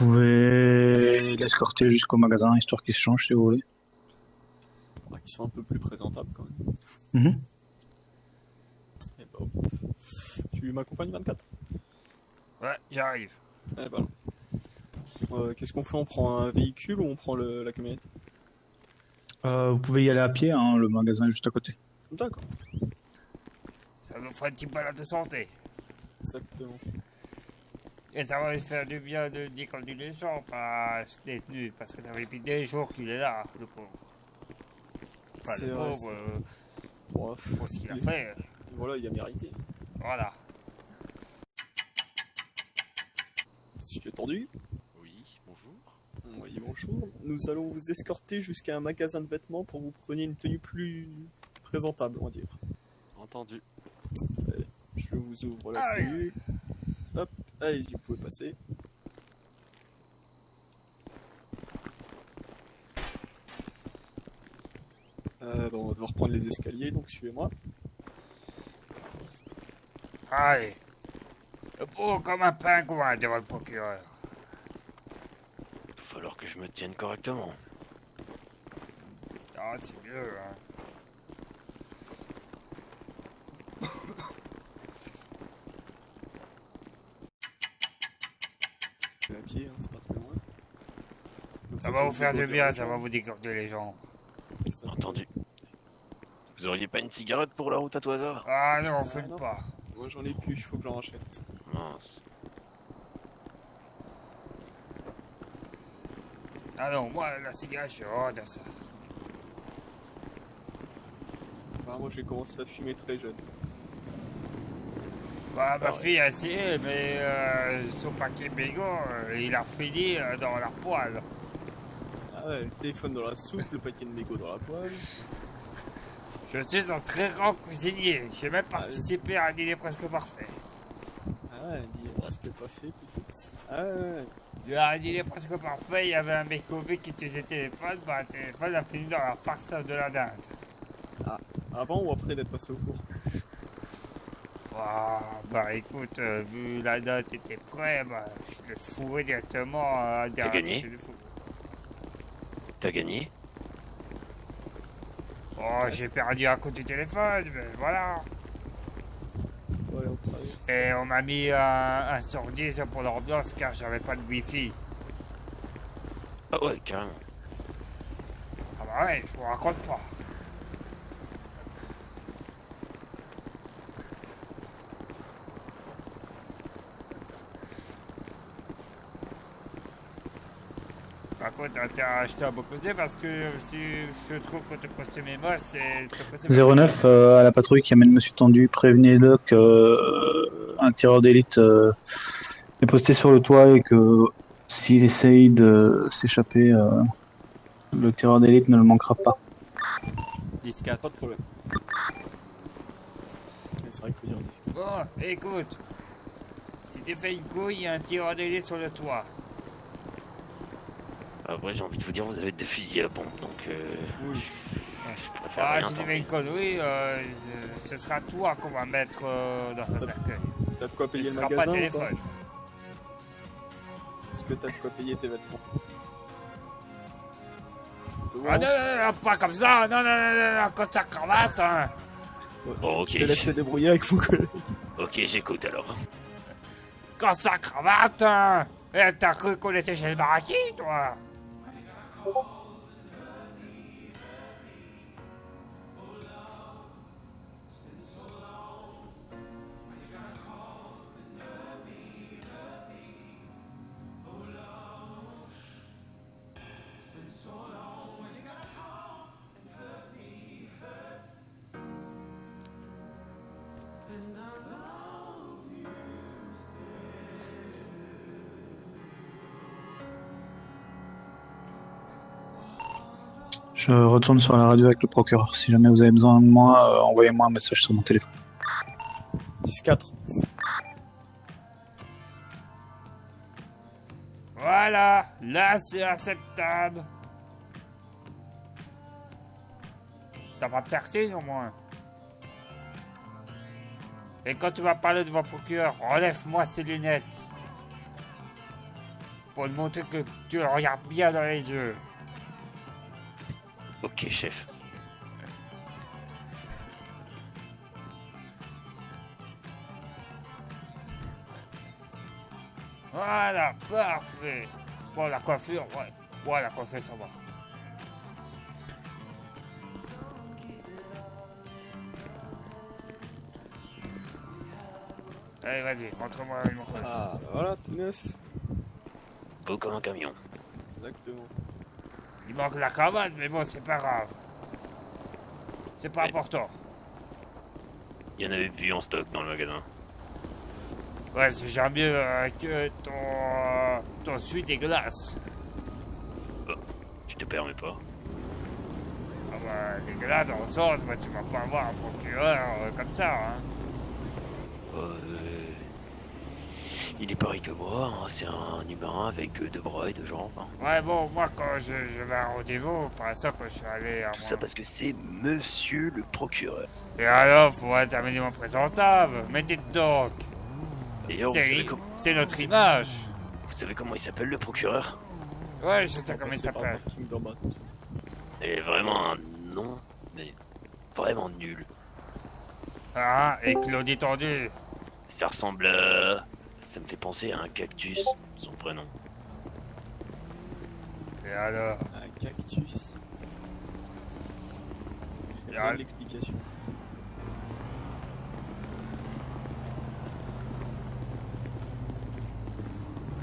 pouvez l'escorter jusqu'au magasin, histoire qu'il se change si vous voulez. Faudra qu'ils soient un peu plus présentables quand même. Mhm. Et bah, hop. Tu m'accompagnes 24? Ouais, j'arrive. Eh ben. Qu'est-ce qu'on fait? On prend un véhicule ou on prend la camionnette? Vous pouvez y aller à pied, hein, le magasin est juste à côté. D'accord, Ça nous fera une petite balade de santé. exactement. Et ça va lui faire du bien de déconner les gens, pas se détenu, parce que ça fait depuis des jours qu'il est là, le pauvre. Enfin, C'est le vrai, pauvre, Bon, pour ce qu'il a fait, voilà, il a mérité. voilà. Si tu es tendu? Oui, bonjour. Oui, bonjour. Nous allons vous escorter jusqu'à un magasin de vêtements pour que vous preniez une tenue plus présentable, on va dire. Entendu. Je vous ouvre la Allez. cellule. Hop, allez-y, vous pouvez passer. Bon, on va devoir prendre les escaliers, donc suivez-moi. Allez. Le pauvre comme un pingouin devant le procureur. Il va falloir que je me tienne correctement. Ah, c'est mieux, hein. À pied, hein, c'est pas trop loin. Donc Ça va vous faire du bien, ça gens. va vous décorder les jambes. Entendu. Vous auriez pas une cigarette pour la route à tout hasard? Ah non, on Ah, fume non. pas. Moi j'en ai plus, il faut que j'en rachète. Mince. Ah non, moi, la cigarette, je suis hors de ça. Enfin, moi j'ai commencé à fumer très jeune. Bah, ma Ah ouais. fille a essayé, mais son paquet bégo, il a fini dans la poêle. Ah ouais, le téléphone dans la soupe, le paquet de mégots dans la poêle. Je suis un très grand cuisinier. J'ai même participé à un dîner presque parfait. Ah ouais, dit presque pas fait plutôt. Ah ouais, À un dîner presque parfait, il y avait un mec qui utilisait le téléphone. Bah, le téléphone a fini dans la farce de la dinde. avant ou après d'être passé au four? Ah, bah écoute, vu la date était prête, bah, je l'ai fourré directement derrière la gagné sortie du four. T'as gagné? Oh, j'ai perdu un coup du téléphone, mais voilà. Ouais, on travaille. Et on m'a mis un sur 10 pour l'ambiance car j'avais pas de wifi. Ah ouais, carrément. Ah bah ouais, je vous raconte pas. Par contre, t'as intérêt à acheter un beau cosé parce que si je trouve que ton costume est moche, c'est ton costume est 09 à la patrouille qui amène Monsieur Tendu, prévenez-le que un tireur d'élite est posté sur le toit et que s'il essaye de s'échapper, le tireur d'élite ne le manquera pas. 10-4. Pas de problème. Mais c'est vrai qu'il faut dire 10. Bon, écoute. Si t'es fait une couille, il y a un tireur d'élite sur le toit. Après, j'ai envie de vous dire, vous avez des fusils à pompe, donc Oui. je préfère Ah, rien si tu fais tenter. une connerie, ce sera toi qu'on va mettre dans un cercueil. T'as de quoi Ce payer le sera pas magasin ou pas? téléphone. Est-ce que t'as de quoi payer tes vêtements? Je te Ah vois. non, non, pas comme ça. Non, non, non, non, non, costard cravate. Hein. Bon, ok. Je te laisse te débrouiller avec vos collègues. Ok, j'écoute alors. Costard cravate. Hein. Eh, t'as cru qu'on était chez le Maraki, toi? Je retourne sur la radio avec le procureur. Si jamais vous avez besoin de moi, envoyez-moi un message sur mon téléphone. 10-4. Voilà, là c'est acceptable. T'as pas percé au moins. Et quand tu vas parler devant le procureur, enlève-moi ces lunettes. Pour te montrer que tu le regardes bien dans les yeux. Ok, chef. Voilà, parfait. Bon, la coiffure, ouais. Ouais, la coiffure, ça va. Allez, vas-y, montre-moi une montre. Ah, bah voilà, tout neuf. Beau comme un camion. Exactement. Il manque la cravate, mais bon, c'est pas grave. C'est pas Ouais. important. Il y en avait plus en stock dans le magasin. Ouais, c'est déjà mieux que ton suite dégueulasse. Je te permets pas. Ah bah, dégueulasse dans le sens, bah, tu vas pas avoir un procureur comme ça, hein. Il est pareil que moi, hein, c'est un humain avec deux bras et deux jambes. Hein. Ouais, bon, moi, quand je vais à un rendez-vous, par ça, quand je suis allé à Tout ça parce que c'est monsieur le procureur. Et alors, faut être un minimum présentable. Mais dites donc, D'ailleurs, c'est notre image. vous savez comment il s'appelle le procureur? Ouais, je sais comment il Passer par le s'appelle. parking d'en bas. Il est vraiment un nom, mais vraiment nul. Ah, et Claudie Tendu. Ça ressemble à... Ça me fait penser à un cactus, son prénom. Et alors? Un cactus. Il y a besoin de l'explication.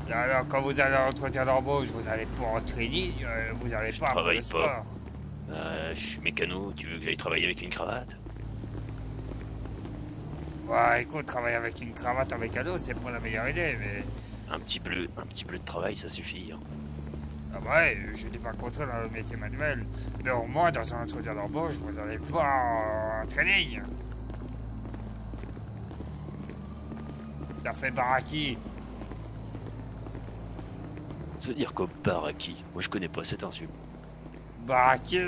Et alors, quand vous allez en entretien d'embauche, vous allez pas en training, vous allez Je pas pour travaille le pas. sport. Je suis mécano, tu veux que j'aille travailler avec une cravate? Ouais, écoute, travailler avec une cravate en mécano, c'est pas la meilleure idée, mais... Un petit bleu de travail, ça suffit. Hein. Ah bah ouais, je dis pas le contraire dans le métier manuel. Mais au moins, dans un entretien d'embauche, vous allez pas en training. Ça fait baraki. Ça veut dire quoi, baraki? Moi je connais pas cet insulte. Baraki.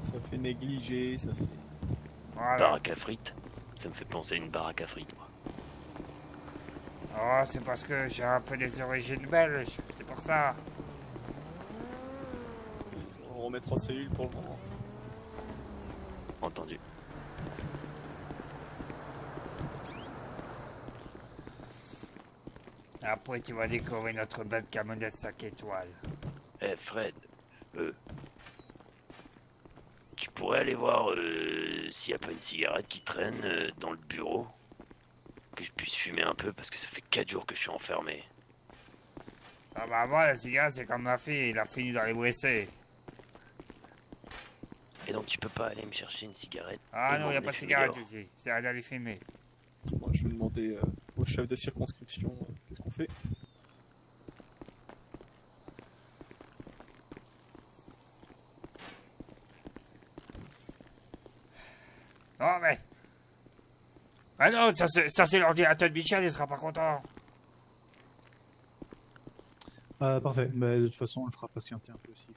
Ça fait négliger, ça fait... Voilà. Baraque à frites? Ça me fait penser à une baraque à frites, moi. Oh, c'est parce que j'ai un peu des origines belges, c'est pour ça. On remettra en cellule pour le moment. Entendu. Après, tu vas décorer notre belle camionnette 5 étoiles. Eh Fred, tu pourrais aller voir s'il n'y a pas une cigarette qui traîne dans le bureau? Que je puisse fumer un peu parce que ça fait 4 jours que je suis enfermé. Ah bah moi, la cigarette, c'est comme ma fille, il a fini dans les WC. Et donc tu peux pas aller me chercher une cigarette? Ah et non, il n'y a m'emmener pas de fumer cigarette dehors? ici, c'est à d'aller fumer. Moi, je vais demander au chef de circonscription qu'est-ce qu'on fait. Oh mais... Ah non, ça c'est l'ordinateur de Michel, il sera pas content. Parfait. Bah, de toute façon, on le fera patienter un peu aussi.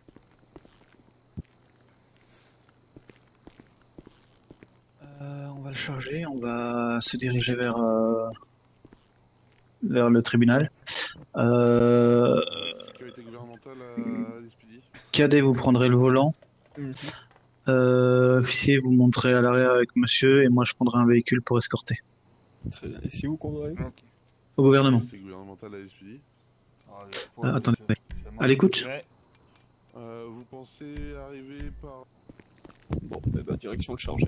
On va le charger, on va se diriger vers le tribunal. Sécurité gouvernementale à l'SPD. Cadet, vous prendrez le volant. Officier, vous monterez à l'arrière avec monsieur et moi je prendrai un véhicule pour escorter. Très bien. Et c'est où qu'on doit aller? Ok. Au gouvernement. Sécurité gouvernementale à l'SPD. Attendez, à l'écoute. Vous pensez arriver par... Bon, eh ben, direction le charger.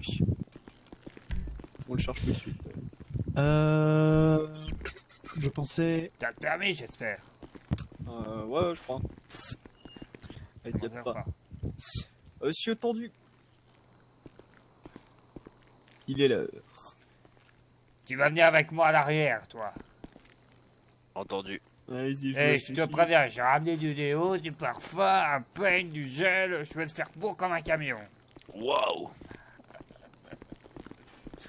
On le charge tout de suite. Je pensais... T'as le permis, j'espère. Ouais, je crois. Ça T'inquiète m'en sert pas. Monsieur Tendu. Il est l'heure. Tu vas venir avec moi à l'arrière, toi. Entendu. Allez-y, Et je te préviens, j'ai ramené du déo, du parfum, un peigne, du gel, je vais te faire beau comme un camion. Waouh!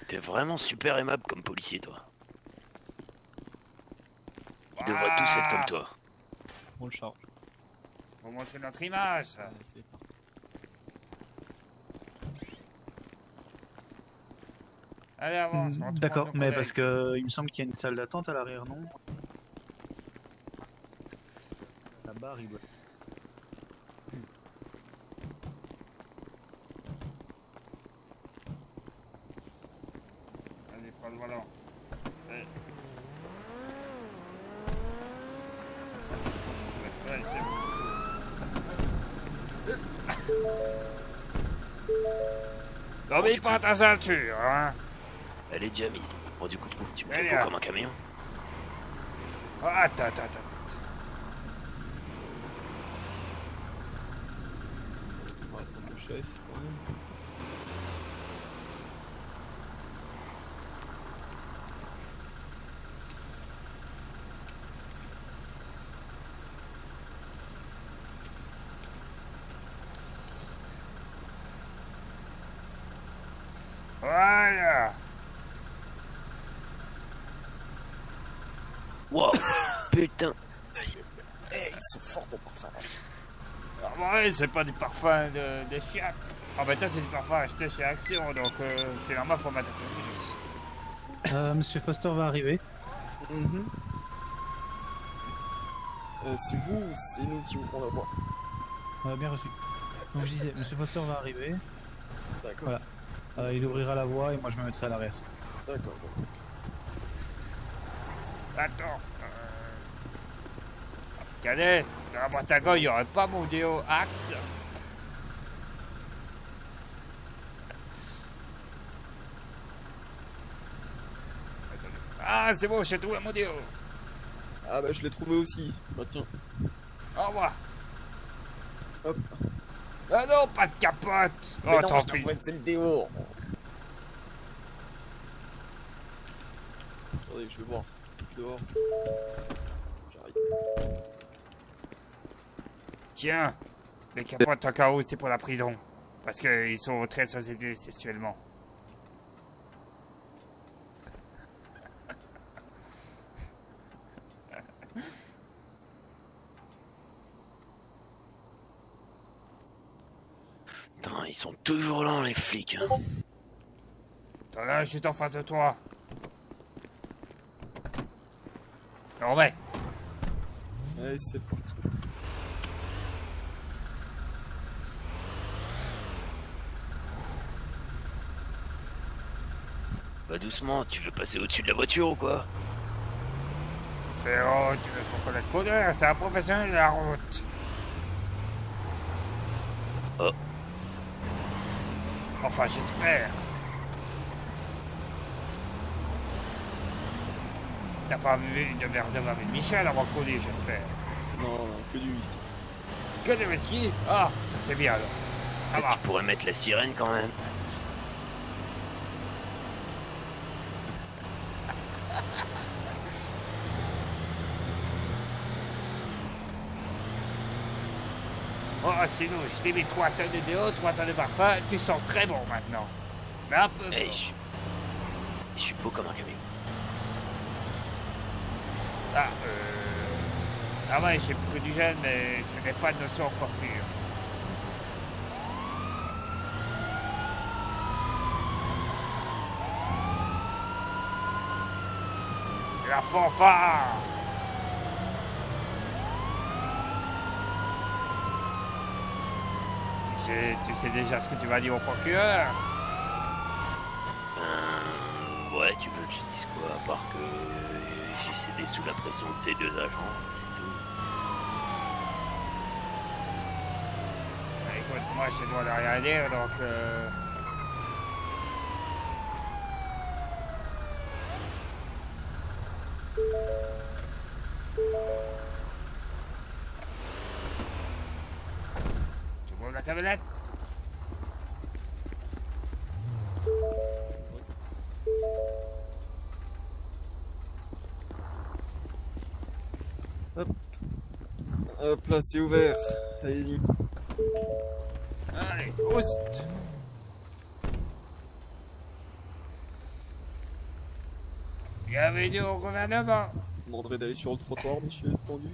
T'es vraiment super aimable comme policier, toi. Ils devraient tous être comme toi. On le charge. Pour montrer notre image, ça. Allez, c'est parti. Allez, avance. on retrouve D'accord, nos mais collègues. parce que il me semble qu'il y a une salle d'attente à l'arrière, non? la barre, il doit. Allez, prends le volant. Allez. Ouais, c'est bon. Non mais pas ta ceinture, hein. Elle est déjà mise. Bon, du coup, tu me C'est fais bien. beau comme un camion. Oh, attends. On va attendre le chef quand même. Voilà. Wow, putain. Eh, ils sont forts ton parfum. Ah ouais, c'est pas du parfum de chien. Ah bah toi c'est du parfum acheté chez Action, donc c'est normal, faut mettre un peu plus. Monsieur Foster va arriver. Mhm. C'est vous ou c'est nous qui ouvrons la voie? Bien reçu. Donc je disais, Monsieur Foster va arriver. D'accord. Voilà. Il ouvrira la voie et moi je me mettrai à l'arrière. D'accord. Attends. Cadet, dans la boîte à gants, il n'y aurait pas mon déo Axe. Attendez. Ah, c'est bon, j'ai trouvé mon déo. Ah bah je l'ai trouvé aussi. Bah tiens. Au revoir. Hop. Ah non, pas de capote. Oh, tant pis. c'est le déo. Attendez, je vais voir. Dehors. J'arrive. Tiens, les capotes en cas où, c'est pour la prison. Parce qu'ils sont très sociétés sexuellement. Putain, ils sont toujours là, les flics. Hein. T'en as un juste en face de toi. Non mais, Allez, c'est parti. Bah doucement, tu veux passer au-dessus de la voiture ou quoi? mais oh, tu laisses mon collègue codeur, c'est un professionnel de la route. Oh. Enfin, j'espère. T'as pas bu de verre de vin avec Michel avant de coller, j'espère. Non, que du whisky. Que de whisky? Ah, ça c'est bien alors. Ça va. Tu pourrais mettre la sirène quand même. Oh, sinon, je t'ai mis 3 tonnes de déo, 3 tonnes de parfum, tu sens très bon maintenant. Mais un peu Eh, fort. je suis beau comme un camion. Ah ouais, j'ai pris du gel, mais je n'ai pas de notion en coiffure. C'est la fanfare. Tu sais déjà ce que tu vas dire au procureur? Ouais, tu veux que je dise quoi? À part que j'ai cédé sous la pression de ces 2 agents, c'est tout. Écoute, moi je te dois de rien dire, donc... Tu vois la tablette? Hop là, c'est ouvert. Allez-y. Allez, oust! Bienvenue au gouvernement! Je demanderai d'aller sur le trottoir, monsieur tendu.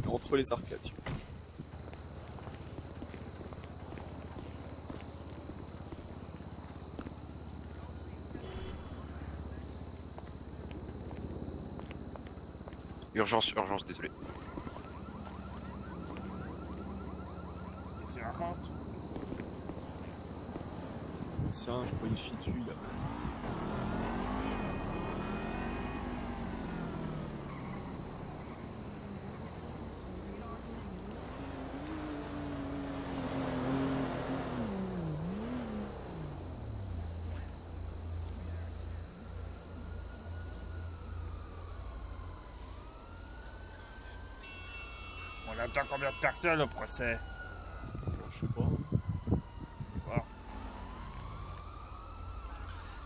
Entre les arcades. s'il vous plaît. Urgence, urgence, désolé. C'est raconte. Tiens, je crois qu'il chie dessus, là. On attend combien de personnes au procès? Je sais pas. Voilà.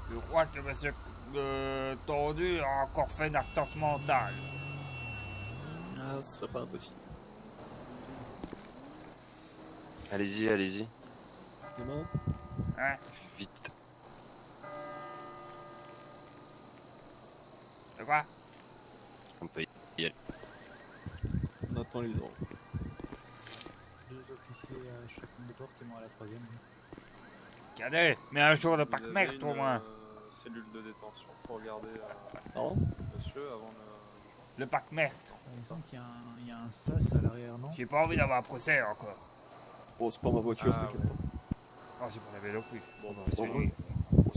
Je crois que monsieur Tondu a encore fait une absence mentale. Ah, ce serait pas impossible. Allez-y, allez-y. Demain, Hein? Vite. De quoi? On peut y aller. on attend les ordres. 2 officiers à chacune des portes et moi à la 3ème. Cadet, mais un jour le Vous pack avez merde au moins. Cellule de détention pour regarder Pardon? monsieur avant de... Le pack merde. Il me semble qu'il y a un sas à l'arrière, non? J'ai pas envie d'avoir un procès encore. Bon, c'est pas ma voiture, Ah, t'inquiète pas. Oh, c'est pour la vélo plus. Bon, Bon, bah, c'est bon, lui. Ou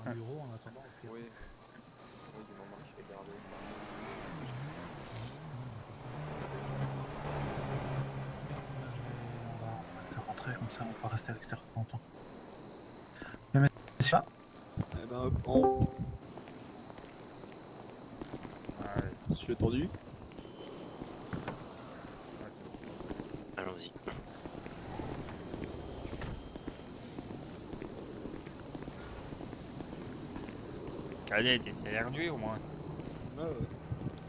un bureau en attendant. au pire. Oui. Oui, du moment qu'il fait garder. On va faire rentrer comme ça, on va pas rester à l'extérieur trop longtemps. Mais monsieur, Eh ben, hop, en route. Ouais, Je suis attendu. Allons-y. Cadet, t'es derrière lui au moins. Ah ouais.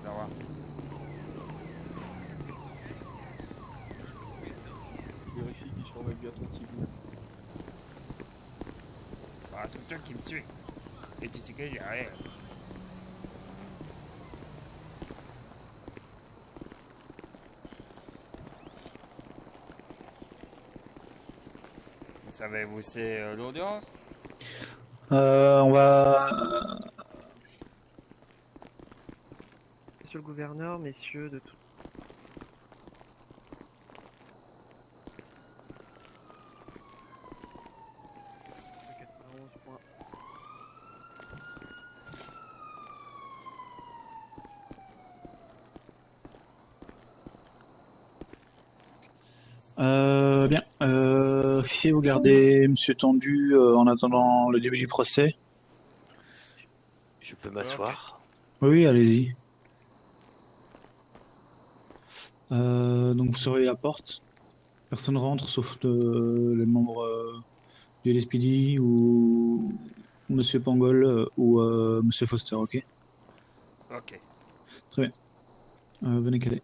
Ça va. Je vérifie qu'il surveille bien ton petit bout. Bah, c'est toi qui me suis. Et tu sais que derrière. Vous savez, vous c'est l'audience? on va. Monsieur le gouverneur, messieurs de tout. Bien. Officier, vous gardez monsieur Tendu en attendant le début du procès? Je peux m'asseoir? Oui, allez-y. Donc vous surveillez la porte. Personne rentre sauf les membres du LSPD ou monsieur Pangol ou monsieur Foster, ok? Ok. Très bien. Venez caler.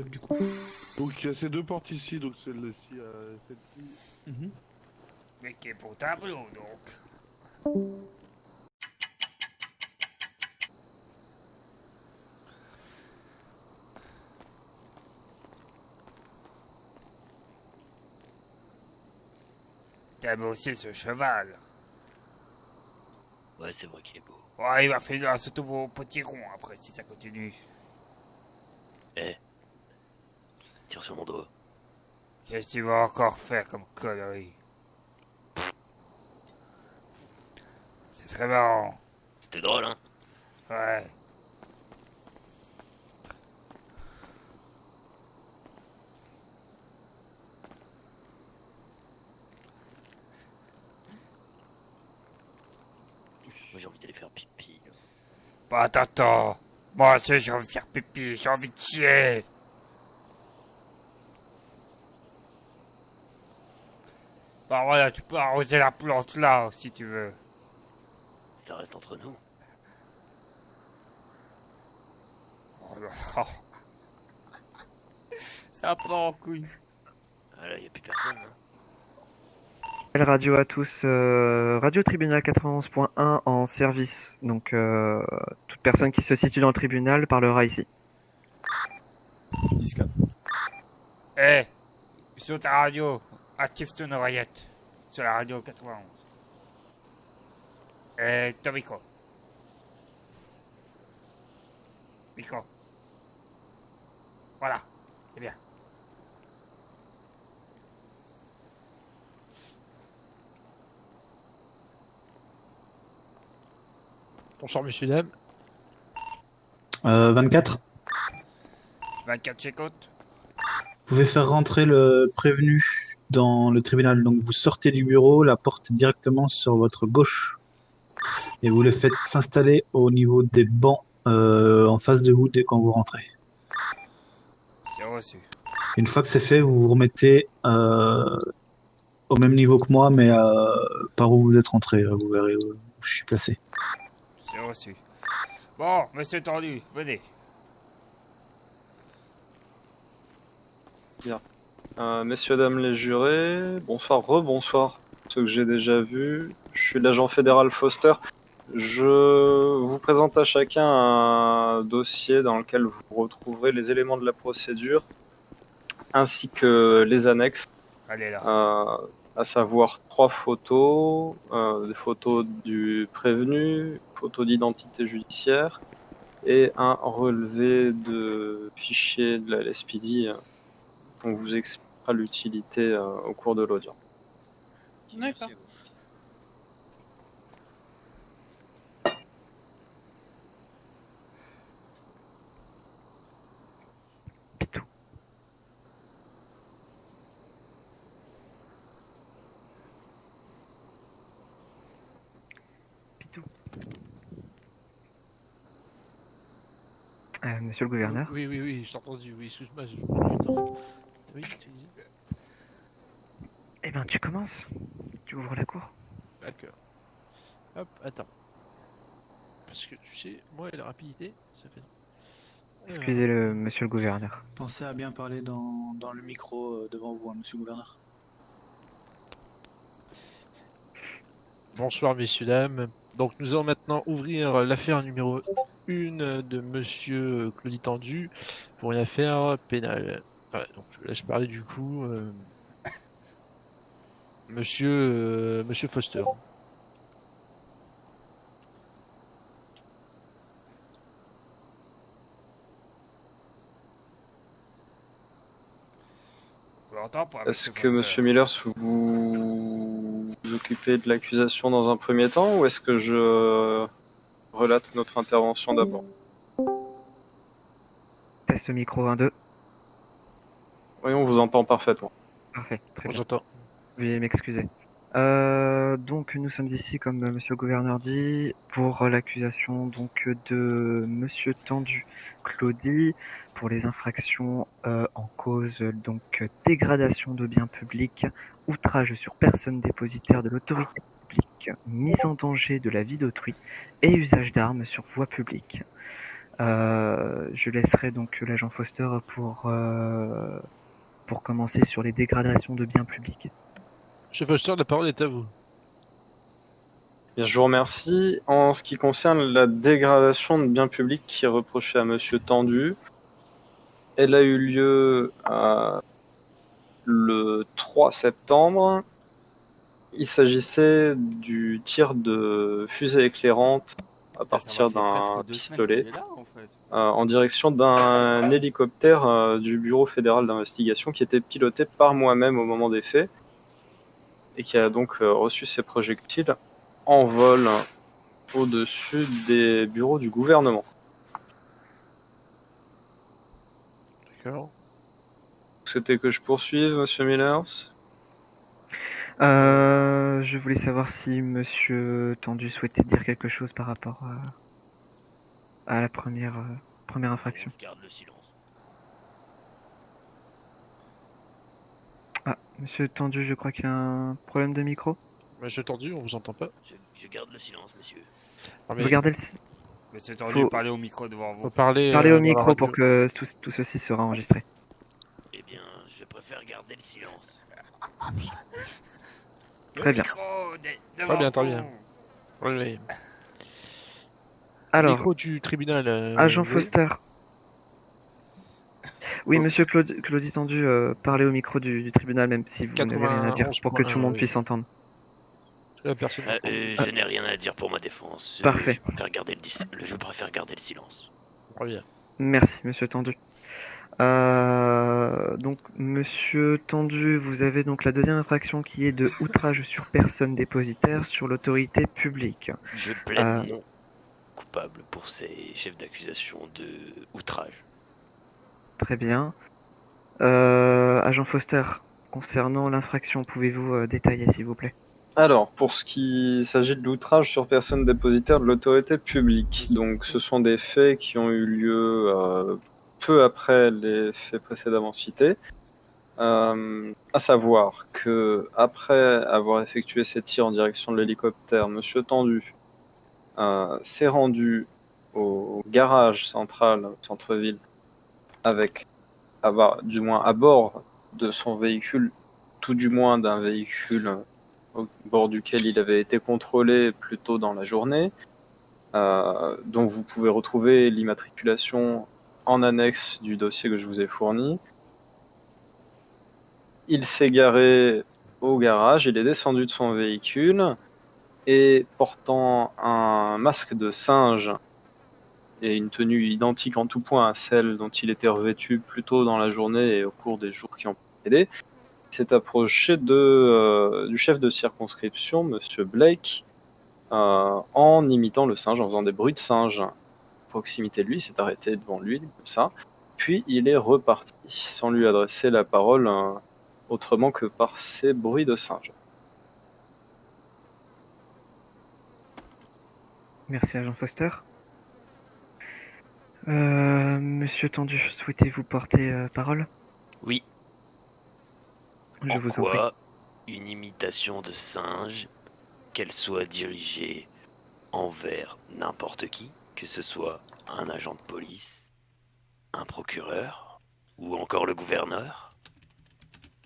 Du coup. Donc il y a ces deux portes ici, donc celle-ci, celle-ci. Mais qui est pour tableau donc. T'aimes aussi ce cheval. Ouais, c'est vrai qu'il est beau. Ouais, il va faire surtout vos petits ronds après si ça continue. Eh. Tire sur mon dos. Qu'est-ce que tu vas encore faire comme connerie? Ce serait marrant. C'était drôle, hein? Ouais. Moi j'ai envie d'aller faire pipi. Bah attends. Moi aussi j'ai envie de faire pipi, j'ai envie de chier. Bah voilà, tu peux arroser la plante là si tu veux. Ça reste entre nous. Oh là. Ça part en couille. Ah là, y a plus personne, hein? Radio à tous, Radio Tribunal 91.1 en service. Donc, toute personne qui se situe dans le tribunal parlera ici. 10-4. Eh, sur ta radio, active ton oreillette. Sur la radio 91. Ton micro. Micro. Voilà. C'est bien. Bonsoir, messieurs, dames. 24. 24 j'écoute. Vous pouvez faire rentrer le prévenu dans le tribunal. Donc vous sortez du bureau, la porte est directement sur votre gauche. Et vous le faites s'installer au niveau des bancs en face de vous dès quand vous rentrez. C'est reçu. Une fois que c'est fait, vous vous remettez au même niveau que moi, mais par où vous êtes rentré. Vous verrez où je suis placé. C'est reçu. Bon, monsieur Tendu, venez. Messieurs, dames les jurés, bonsoir, rebonsoir. Ceux que j'ai déjà vus, je suis l'agent fédéral Foster. Je vous présente à chacun un dossier dans lequel vous retrouverez les éléments de la procédure ainsi que les annexes, Allez là. à savoir 3 photos, des photos du prévenu, photos d'identité judiciaire et un relevé de fichier de la LSPD. On vous expliquera l'utilité au cours de l'audience. D'accord. Pitou. Pitou. Monsieur le gouverneur. Oui, je t'ai entendu. Oui, excuse-moi. Oui, tu dis. Eh ben, tu commences. Tu ouvres la cour. D'accord. Hop, attends. Parce que tu sais, moi et la rapidité, ça fait. Excusez-le, monsieur le gouverneur. Pensez à bien parler dans le micro devant vous, hein, monsieur le gouverneur. Bonsoir, messieurs, dames. Donc, nous allons maintenant ouvrir l'affaire numéro 1 de monsieur Claudie Tendu pour une affaire pénale. Voilà, donc, je laisse parler du coup monsieur Foster. On l'entend pas, Est-ce monsieur que Foster. Monsieur Millers vous occupez de l'accusation dans un premier temps ou est-ce que je relate notre intervention d'abord? Test micro 1-2. Oui, on vous entend parfaitement. Parfait, très On bien. s'entend. Veuillez m'excuser. Donc nous sommes ici, comme monsieur le gouverneur dit, pour l'accusation donc de monsieur Tendu Claudie pour les infractions en cause donc dégradation de biens publics, outrage sur personne dépositaire de l'autorité publique, mise en danger de la vie d'autrui et usage d'armes sur voie publique. Je laisserai donc l'agent Foster pour commencer sur les dégradations de biens publics. Monsieur Foster, la parole est à vous. Bien, je vous remercie. En ce qui concerne la dégradation de biens publics qui est reprochée à Monsieur Tendu, elle a eu lieu le 3 septembre. Il s'agissait du tir de fusée éclairante à partir d'un pistolet en direction d'un hélicoptère du Bureau fédéral d'investigation qui était piloté par moi-même au moment des faits et qui a donc reçu ses projectiles en vol au-dessus des bureaux du gouvernement. D'accord. C'était que je poursuive, Monsieur Millers? Je voulais savoir si monsieur Tendu souhaitait dire quelque chose par rapport à la première infraction. Je garde le silence. Ah, monsieur Tendu, je crois qu'il y a un problème de micro. Monsieur Tendu, on vous entend pas. Je garde le silence, monsieur. Ah, mais Regardez Monsieur Tendu, parlez au micro devant vous. faut parler parlez au dans la micro radio. pour que tout ceci sera enregistré. Eh bien, je préfère garder le silence. Très bien. Très bien, très bien. Oui. Alors, Micro du tribunal. agent oui. Foster. Oui, monsieur Claudie Tendu, parlez au micro du tribunal, même si vous n'avez rien à dire, pour que tout le monde puisse entendre. La personne. Je n'ai rien à dire pour ma défense. Parfait. Je préfère garder le silence. Très bien. Merci, monsieur Tendu. Donc, monsieur Tendu, vous avez donc la deuxième infraction qui est de outrage sur personne dépositaire sur l'autorité publique. Je plaide non coupable pour ces chefs d'accusation de outrage. Très bien. Agent Foster, concernant l'infraction, pouvez-vous détailler, s'il vous plaît? Alors, pour ce qui s'agit de l'outrage sur personne dépositaire de l'autorité publique, donc ce sont des faits qui ont eu lieu peu après les faits précédemment cités, à savoir que après avoir effectué ses tirs en direction de l'hélicoptère, Monsieur Tendu s'est rendu au garage central, au centre-ville, du moins à bord de son véhicule, tout du moins d'un véhicule au bord duquel il avait été contrôlé plus tôt dans la journée, dont vous pouvez retrouver l'immatriculation en annexe du dossier que je vous ai fourni. Il s'est garé au garage, il est descendu de son véhicule et portant un masque de singe et une tenue identique en tout point à celle dont il était revêtu plus tôt dans la journée et au cours des jours qui ont précédé, s'est approché du chef de circonscription, Monsieur Blake, en imitant le singe, en faisant des bruits de singe à proximité de lui. Il s'est arrêté devant lui, comme ça. Puis il est reparti, sans lui adresser la parole autrement que par ces bruits de singe. Merci, agent Foster. Monsieur Tendu, souhaitez-vous porter parole? Oui. Je vous en prie. Une imitation de singe, qu'elle soit dirigée envers n'importe qui, que ce soit un agent de police, un procureur ou encore le gouverneur?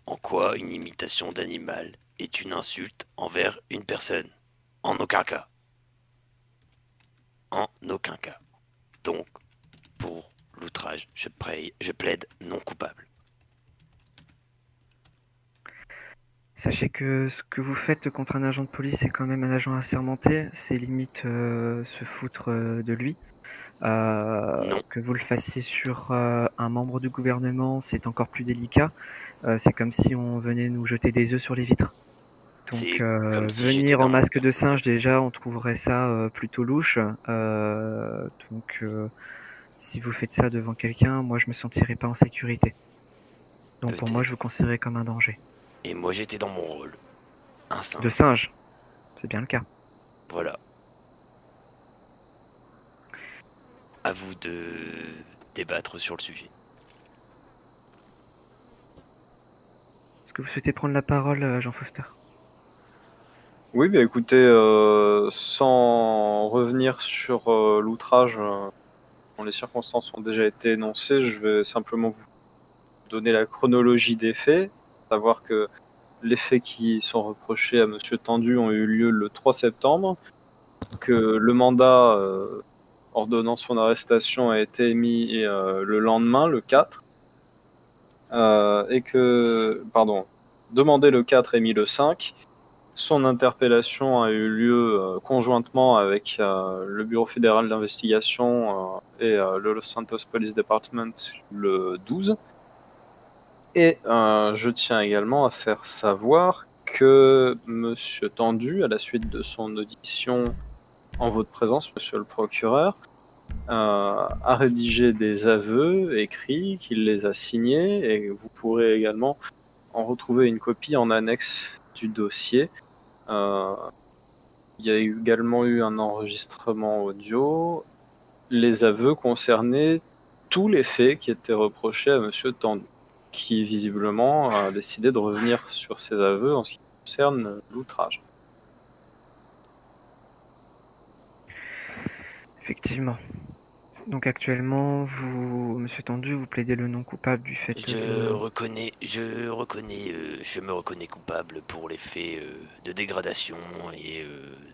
En quoi une imitation d'animal est une insulte envers une personne? En aucun cas. En aucun cas. Donc, pour l'outrage, je plaide non coupable. Sachez que ce que vous faites contre un agent de police est quand même un agent assermenté, c'est limite se foutre de lui. Que vous le fassiez sur un membre du gouvernement, c'est encore plus délicat. C'est comme si on venait nous jeter des œufs sur les vitres. Donc venir en masque de singe, déjà, on trouverait ça plutôt louche. Donc si vous faites ça devant quelqu'un, moi je me sentirais pas en sécurité. Donc pour moi, je vous considérerais comme un danger. Et moi j'étais dans mon rôle. Un singe. De singe. C'est bien le cas. Voilà. À vous de débattre sur le sujet. Est-ce que vous souhaitez prendre la parole, Jean Foster? Oui, bah écoutez, sans revenir sur l'outrage dont les circonstances ont déjà été énoncées, je vais simplement vous donner la chronologie des faits. Savoir que les faits qui sont reprochés à Monsieur Tendu ont eu lieu le 3 septembre, que le mandat ordonnant son arrestation a été émis le lendemain, le 4, demandé le 4, émis le 5. Son interpellation a eu lieu conjointement avec le Bureau fédéral d'investigation et le Los Santos Police Department le 12. Et je tiens également à faire savoir que Monsieur Tendu, à la suite de son audition en votre présence, Monsieur le procureur, a rédigé des aveux écrits, qu'il les a signés, et vous pourrez également en retrouver une copie en annexe du dossier. Il y a également eu un enregistrement audio. Les aveux concernaient tous les faits qui étaient reprochés à Monsieur Tendu, qui visiblement a décidé de revenir sur ses aveux en ce qui concerne l'outrage. Effectivement. Donc actuellement, vous, Monsieur Tendu, vous plaidez le non coupable du fait Je me reconnais coupable pour les faits de dégradation et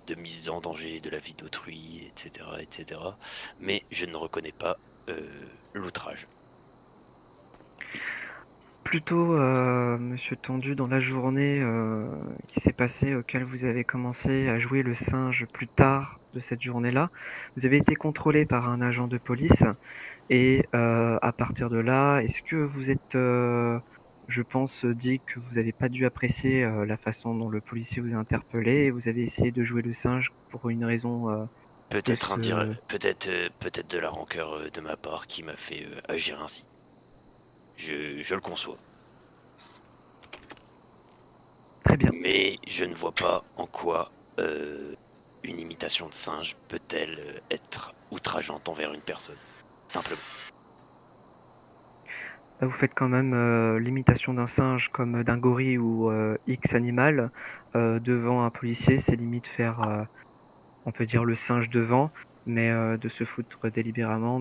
de mise en danger de la vie d'autrui, etc., etc. Mais je ne reconnais pas l'outrage. plutôt, Monsieur Tendu, dans la journée qui s'est passée, auquel vous avez commencé à jouer le singe plus tard de cette journée-là, vous avez été contrôlé par un agent de police et à partir de là, est-ce que vous êtes, je pense, dit que vous n'avez pas dû apprécier la façon dont le policier vous a interpellé et vous avez essayé de jouer le singe pour une raison Peut-être plus, peut-être de la rancœur de ma part qui m'a fait agir ainsi. Je le conçois. Très bien. Mais je ne vois pas en quoi une imitation de singe peut-elle être outrageante envers une personne. Simplement. Vous faites quand même l'imitation d'un singe comme d'un gorille ou X animal devant un policier, c'est limite faire, on peut dire le singe devant, mais de se foutre délibérément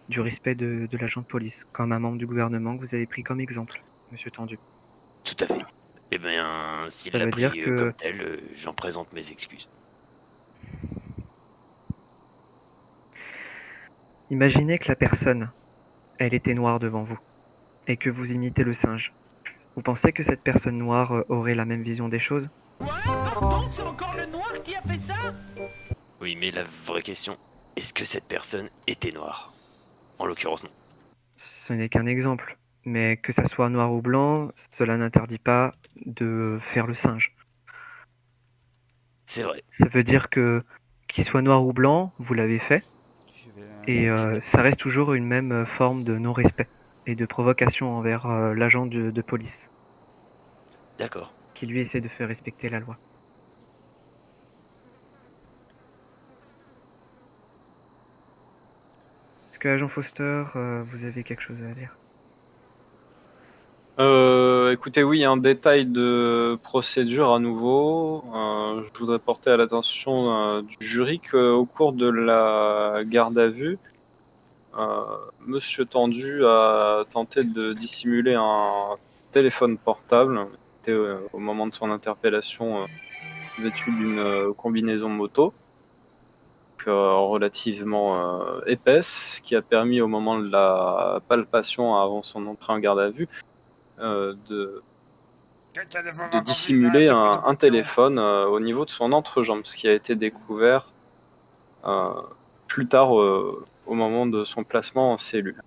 du respect de l'agent de police, comme un membre du gouvernement que vous avez pris comme exemple, Monsieur Tendu. Tout à fait. Eh bien, s'il Ça l'a veut pris dire que- comme tel, j'en présente mes excuses. Imaginez que la personne, elle était noire devant vous, et que vous imitez le singe. Vous pensez que cette personne noire aurait la même vision des choses? Pardon, c'est encore le noir qui a fait ça? Oui, mais la vraie question, est-ce que cette personne était noire? En l'occurrence, non. Ce n'est qu'un exemple, mais que ça soit noir ou blanc, cela n'interdit pas de faire le singe. C'est vrai. Ça veut dire que qu'il soit noir ou blanc, vous l'avez fait, et ça reste toujours une même forme de non-respect et de provocation envers l'agent de police, D'accord. qui lui essaie de faire respecter la loi. Est-ce que agent Foster, vous avez quelque chose à dire? Écoutez, oui, un détail de procédure à nouveau. Je voudrais porter à l'attention du jury qu'au cours de la garde à vue, Monsieur Tendu a tenté de dissimuler un téléphone portable. Il était au moment de son interpellation vêtu d'une combinaison moto relativement épaisse, ce qui a permis au moment de la palpation avant son entrée en garde à vue de dissimuler un téléphone au niveau de son entrejambe, ce qui a été découvert plus tard au moment de son placement en cellule.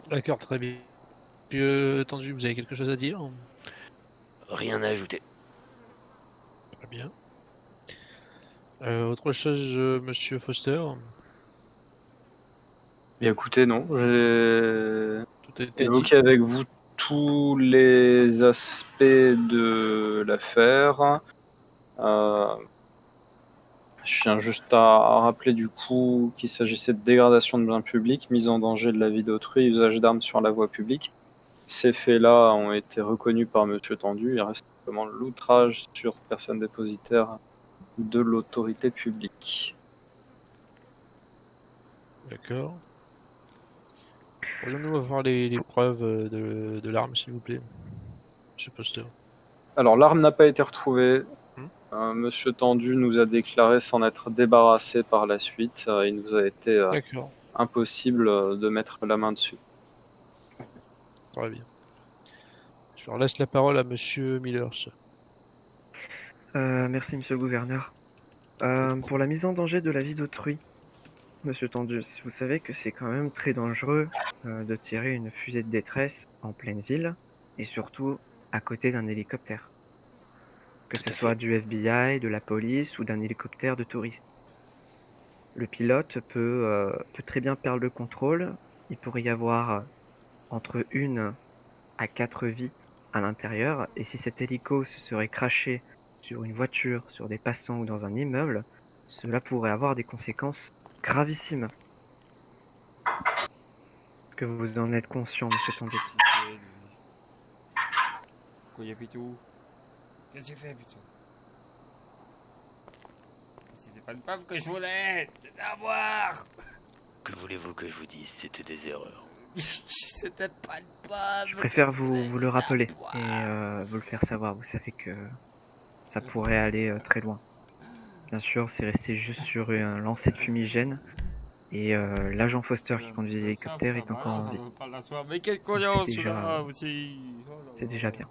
D'accord, très bien. Monsieur Tendu, vous avez quelque chose à dire? Rien à ajouter. Très bien. Autre chose, Monsieur Foster? Bien, écoutez, non, j'ai Tout a été évoqué avec vous tous les aspects de l'affaire. Je tiens juste à rappeler du coup qu'il s'agissait de dégradation de biens publics, mise en danger de la vie d'autrui, usage d'armes sur la voie publique. Ces faits-là ont été reconnus par Monsieur Tendu. Il reste simplement l'outrage sur personne dépositaire de l'autorité publique. D'accord. Pourrions-nous avoir les preuves de l'arme, s'il vous plaît, Monsieur Foster? Alors, l'arme n'a pas été retrouvée. Monsieur Tendu nous a déclaré s'en être débarrassé par la suite. Il nous a été impossible de mettre la main dessus. Très bien. Je leur laisse la parole à Monsieur Millers. Merci, monsieur le gouverneur. Pour la mise en danger de la vie d'autrui, Monsieur Tendu, vous savez que c'est quand même très dangereux de tirer une fusée de détresse en pleine ville, et surtout à côté d'un hélicoptère. Que ce soit du FBI, de la police ou d'un hélicoptère de touristes. Le pilote peut très bien perdre le contrôle. Il pourrait y avoir entre 1 à 4 vies à l'intérieur, et si cet hélico se serait crashé sur une voiture, sur des passants ou dans un immeuble, cela pourrait avoir des conséquences gravissimes. Est-ce que vous en êtes conscient, Monsieur Tendu? Pourquoi y a Pitou? Qu'est-ce que j'ai fait, Pitou? C'était pas le paf que je voulais! C'était à boire! Que voulez-vous que je vous dise? C'était des erreurs. C'était pas le paf! Je préfère vous le rappeler et vous le faire savoir. Vous savez que ça pourrait aller très loin. Bien sûr, c'est resté juste sur un lancer de fumigène. Et l'agent Foster qui conduit l'hélicoptère est encore en vie. Mais quelle connard C'est déjà- celui-là aussi. Oh là C'est là. déjà bien.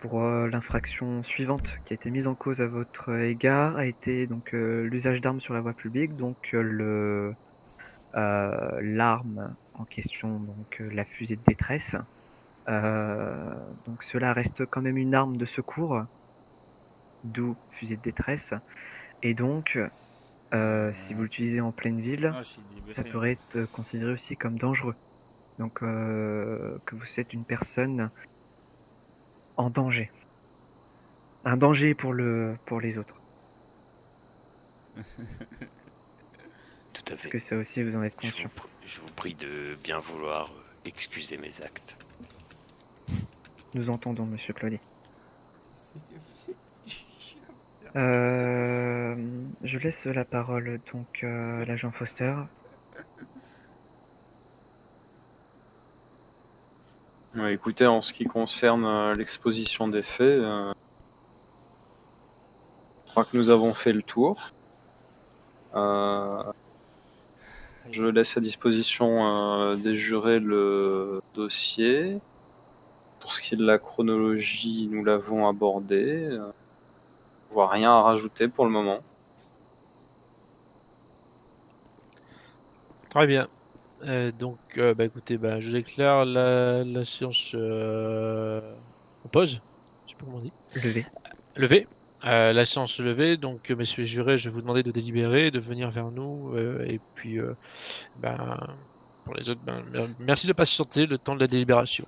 Pour l'infraction suivante qui a été mise en cause à votre égard a été donc l'usage d'armes sur la voie publique, donc l'arme en question, donc la fusée de détresse. Donc cela reste quand même une arme de secours, d'où fusée de détresse. Et donc, si vous l'utilisez en pleine ville, Ah, je suis libéré. ça pourrait être considéré aussi comme dangereux. Donc que vous êtes une personne en danger. Un danger pour les autres. Tout à Est-ce fait. que ça aussi vous en êtes Je conscient? je vous prie de bien vouloir excuser mes actes. Nous entendons, monsieur Claudy. Je laisse la parole donc à l'agent Foster. Écoutez, en ce qui concerne l'exposition des faits, je crois que nous avons fait le tour. Je laisse à disposition des jurés le dossier. Pour ce qui est de la chronologie, nous l'avons abordé. Je vois rien à rajouter pour le moment. Très bien. Donc, écoutez, je déclare la séance en pause. Je sais pas comment on dit. Levez. Levée. La séance levée. Donc, messieurs les jurés, je vais vous demander de délibérer, de venir vers nous. Et puis, pour les autres, merci de patienter le temps de la délibération.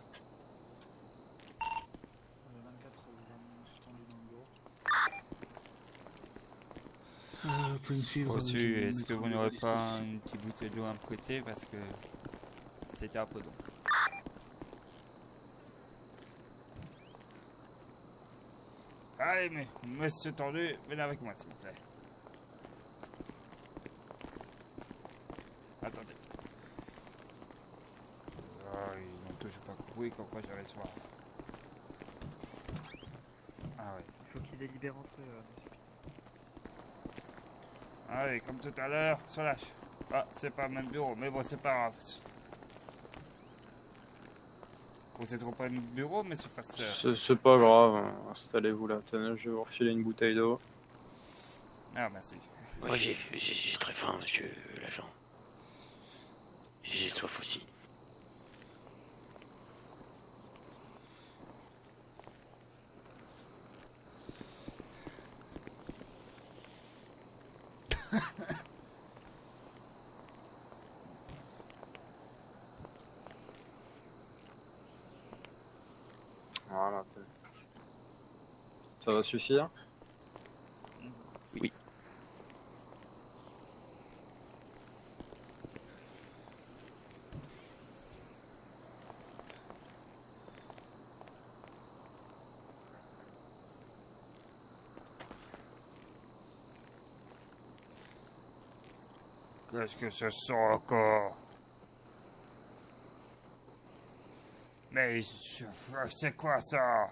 Vous pouvez me suivre. Reçu, je vais est-ce que mettre vous à n'aurez pas disposition. une petite bouteille d'eau à me prêter parce que c'était un peu long. Allez, mais monsieur Tendu, venez avec moi s'il vous plaît. Attendez. Ah, ils n'ont toujours pas compris pourquoi j'avais soif. Ah ouais. Il faut qu'ils délibèrent entre eux. Allez, comme tout à l'heure, se lâche. Ah, c'est pas le même bureau, mais bon, c'est pas grave. Vous êtes trop pas le bureau, monsieur Foster? C'est pas grave, installez-vous là. Tenez, je vais vous refiler une bouteille d'eau. Ah, merci. Moi j'ai très faim, monsieur l'agent. J'ai soif aussi. Voilà. Ça va suffire? Oui. Qu'est-ce que ce sent encore? Mais c'est quoi ça?